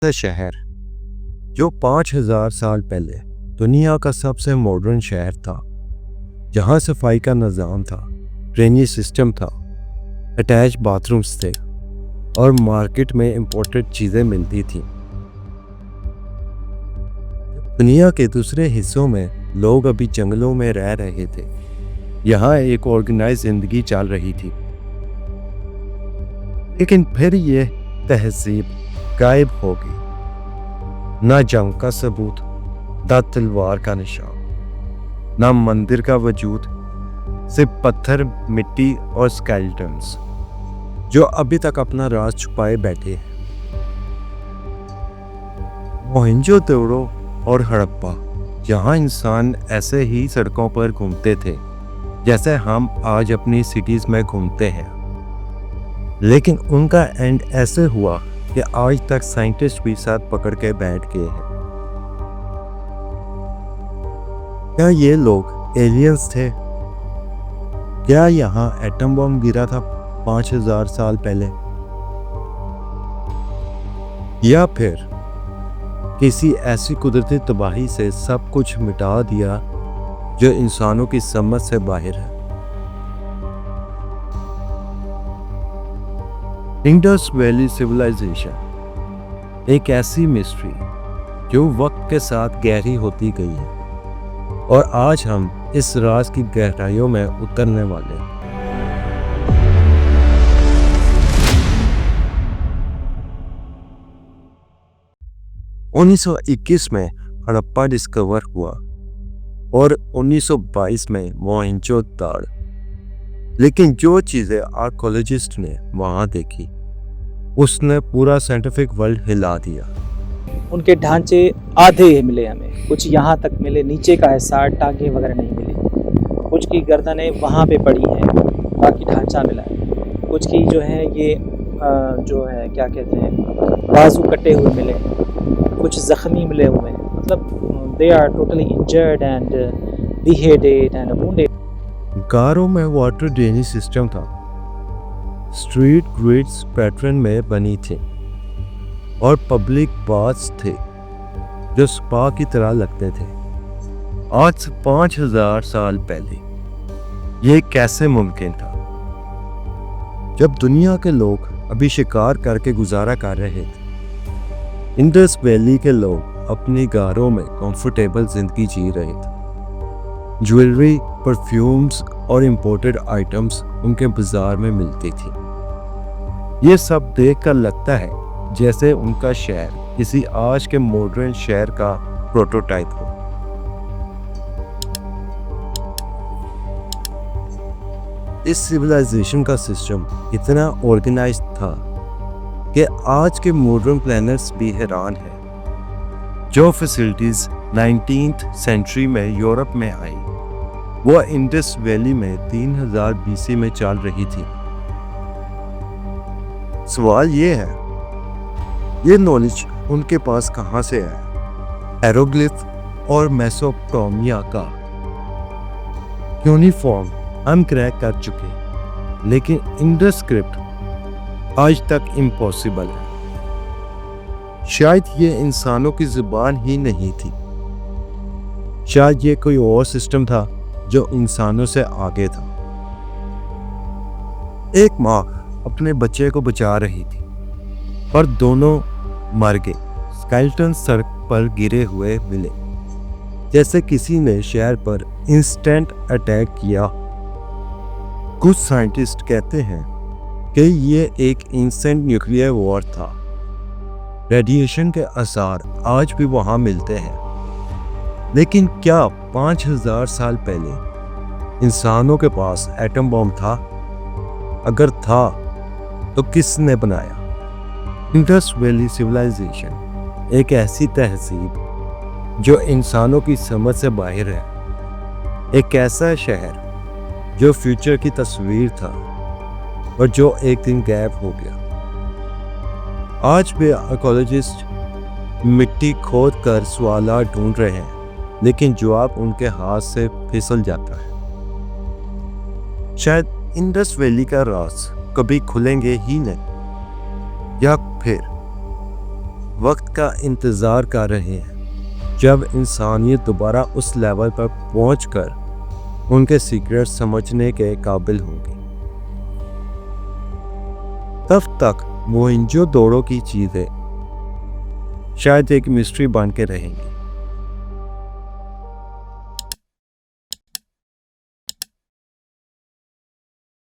ऐसा शहर जो 5000 साल पहले दुनिया का सबसे मॉडर्न शहर था, जहाँ सफाई का निज़ाम था, ड्रेनेज सिस्टम था, अटैच बाथरूम्स थे और मार्केट में इंपोर्टेड चीज़ें मिलती थीं। दुनिया के दूसरे हिस्सों में लोग अभी जंगलों में रह रहे थे, यहाँ एक ऑर्गेनाइज जिंदगी चल रही थी। लेकिन फिर ये तहजीब गायब हो गई। ना जंग का सबूत, ना तलवार का निशान, ना मंदिर का वजूद, सिर्फ पत्थर, मिट्टी और स्केलेटन्स जो अभी तक अपना राज छुपाए बैठे हैं। मोहनजोदड़ो और हड़प्पा, जहाँ इंसान ऐसे ही सड़कों पर घूमते थे जैसे हम आज अपनी सिटीज में घूमते हैं, लेकिन उनका एंड ऐसे हुआ कि आज तक साइंटिस्ट भी साथ पकड़ के बैठ गए हैं। क्या ये लोग एलियंस थे? क्या यहाँ एटम बम गिरा था 5000 साल पहले? या फिर किसी ऐसी कुदरती तबाही से सब कुछ मिटा दिया जो इंसानों की समझ से बाहर है? इंडस वैली सिविलाइजेशन एक ऐसी मिस्ट्री जो वक्त के साथ गहरी होती गई है, और आज हम इस राज की गहराइयों में उतरने वाले हैं। उन्नीस 1921 में हड़प्पा डिस्कवर हुआ और 1922 में मोहनजोदड़ो। लेकिन जो चीजें आर्कोलॉजिस्ट ने वहां देखी, उसने पूरा साइंटिफिक वर्ल्ड हिला दिया। उनके ढांचे आधे मिले हमें, कुछ यहाँ तक मिले, नीचे का हिस्सा टांगे वगैरह नहीं मिले, कुछ की गर्दनें वहाँ पे पड़ी हैं, बाकी ढांचा मिला है, कुछ की जो है ये जो है क्या कहते हैं बाजू कटे हुए मिले, कुछ ज़ख्मी मिले हुए हैं, मतलब they are totally injured and beheaded and wounded। गारों में वाटर ड्रेनेज सिस्टम था, स्ट्रीट ग्रिड्स पैटर्न में बनी थी और पब्लिक बाथ्स थे जो स्पा की तरह लगते थे। आज से 5000 साल पहले ये कैसे मुमकिन था, जब दुनिया के लोग अभी शिकार करके गुजारा कर रहे थे? इंडस वैली के लोग अपनी गारों में कंफर्टेबल जिंदगी जी रहे थे। ज्वेलरी, परफ्यूम्स और इंपोर्टेड आइटम्स उनके बाजार में मिलती थी। ये सब देखकर लगता है जैसे उनका शहर किसी आज के मॉडर्न शहर का प्रोटोटाइप हो। इस सिविलाइजेशन का सिस्टम इतना ऑर्गेनाइज्ड था कि आज के मॉडर्न प्लानर्स भी हैरान हैं। जो फैसिलिटीज 19th सेंचुरी में यूरोप में आई, वो इंडस वैली में 3000 BC में चल रही थी। सवाल ये है, ये नॉलेज उनके पास कहाँ से है? एरोग्लिफ और मेसोपोटामिया का यूनिफॉर्म हम क्रैक कर चुके, लेकिन इंडस स्क्रिप्ट आज तक इम्पॉसिबल है। शायद ये इंसानों की जुबान ही नहीं थी, शायद ये कोई और सिस्टम था जो इंसानों से आगे था। एक माँ अपने बच्चे को बचा रही थी, पर दोनों मर गए। स्केलेटन सड़क पर गिरे हुए मिले, जैसे किसी ने शहर पर इंस्टेंट अटैक किया। कुछ साइंटिस्ट कहते हैं कि ये एक इंस्टेंट न्यूक्लियर वॉर था। रेडिएशन के असर आज भी वहां मिलते हैं। लेकिन क्या 5000 साल पहले इंसानों के पास एटम बम था? अगर था तो किसने बनाया? इंडस वैली सिविलाइजेशन एक ऐसी तहजीब जो इंसानों की समझ से बाहर है, एक ऐसा शहर जो फ्यूचर की तस्वीर था और जो एक दिन गायब हो गया। आज भी आर्कोलॉजिस्ट मिट्टी खोद कर सवालात ढूंढ रहे हैं, लेकिन जवाब उनके हाथ से फिसल जाता है। शायद इंडस वैली का राज कभी खुलेंगे ही नहीं, या फिर वक्त का इंतज़ार कर रहे हैं जब इंसानियत दोबारा उस लेवल पर पहुंचकर उनके सीक्रेट समझने के काबिल होगी। तब तक मोहनजोदड़ो की चीज़ें शायद एक मिस्ट्री बन के रहेंगी।